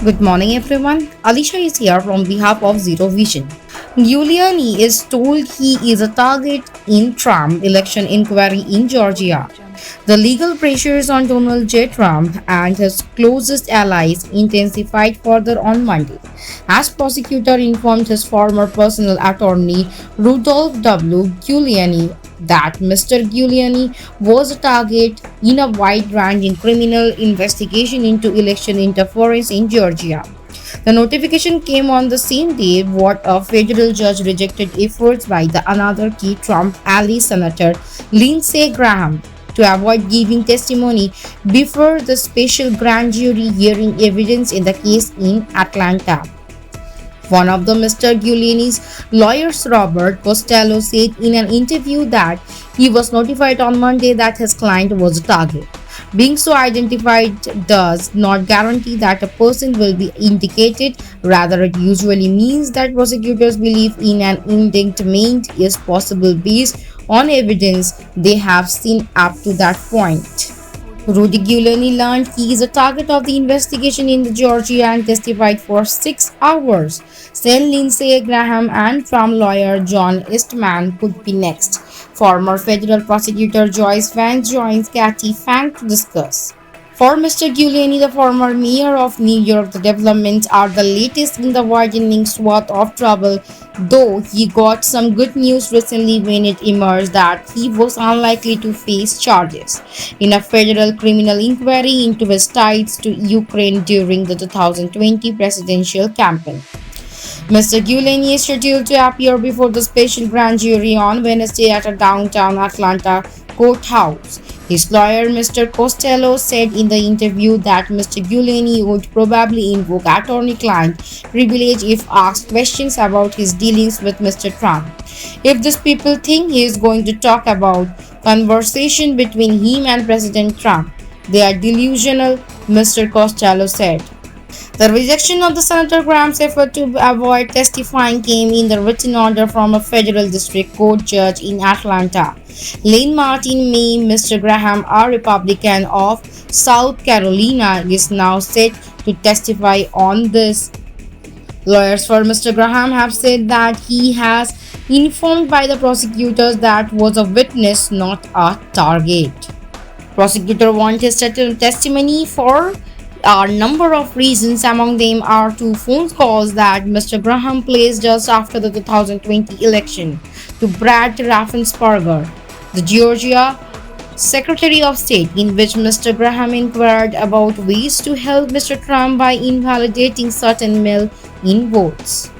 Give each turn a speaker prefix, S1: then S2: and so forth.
S1: Good morning, everyone. Alicia is here from behalf of Zero Vision. Giuliani is told he is a target in Trump election inquiry in Georgia. The legal pressures on Donald J. Trump and his closest allies intensified further on Monday, as prosecutor informed his former personal attorney Rudolph W. Giuliani that Mr. Giuliani was a target in a wide-ranging criminal investigation into election interference in Georgia. The notification came on the same day what a federal judge rejected efforts by the another key Trump ally Senator Lindsey Graham to avoid giving testimony before the special grand jury hearing evidence in the case in Atlanta. One of the Mr. Giuliani's lawyers, Robert Costello, said in an interview that he was notified on Monday that his client was a target. Being so identified does not guarantee that a person will be indicated. Rather, it usually means that prosecutors believe in an indictment is possible based on evidence they have seen up to that point. Rudy Giuliani learned he is a target of the investigation in Georgia and testified for 6 hours. Then Lindsey Graham and Trump lawyer John Eastman could be next. Former federal prosecutor Joyce Vance joins Kathy Fang to discuss. For Mr. Giuliani, the former mayor of New York, the developments are the latest in the widening swath of trouble, though he got some good news recently when it emerged that he was unlikely to face charges in a federal criminal inquiry into his ties to Ukraine during the 2020 presidential campaign. Mr. Giuliani is scheduled to appear before the special grand jury on Wednesday at a downtown Atlanta courthouse. His lawyer, Mr. Costello, said in the interview that Mr. Giuliani would probably invoke attorney-client privilege if asked questions about his dealings with Mr. Trump. If these people think he is going to talk about conversation between him and President Trump, they are delusional, Mr. Costello said. The rejection of the Senator Graham's effort to avoid testifying came in the written order from a federal district court judge in Atlanta. Lane Martin May, Mr. Graham, a Republican of South Carolina, is now set to testify on this. Lawyers for Mr. Graham have said that he has informed by the prosecutors that was a witness, not a target. Prosecutor wants his testimony for a number of reasons. Among them are two phone calls that Mr. Graham placed just after the 2020 election to Brad Raffensperger, the Georgia Secretary of State, in which Mr. Graham inquired about ways to help Mr. Trump by invalidating certain mail-in votes.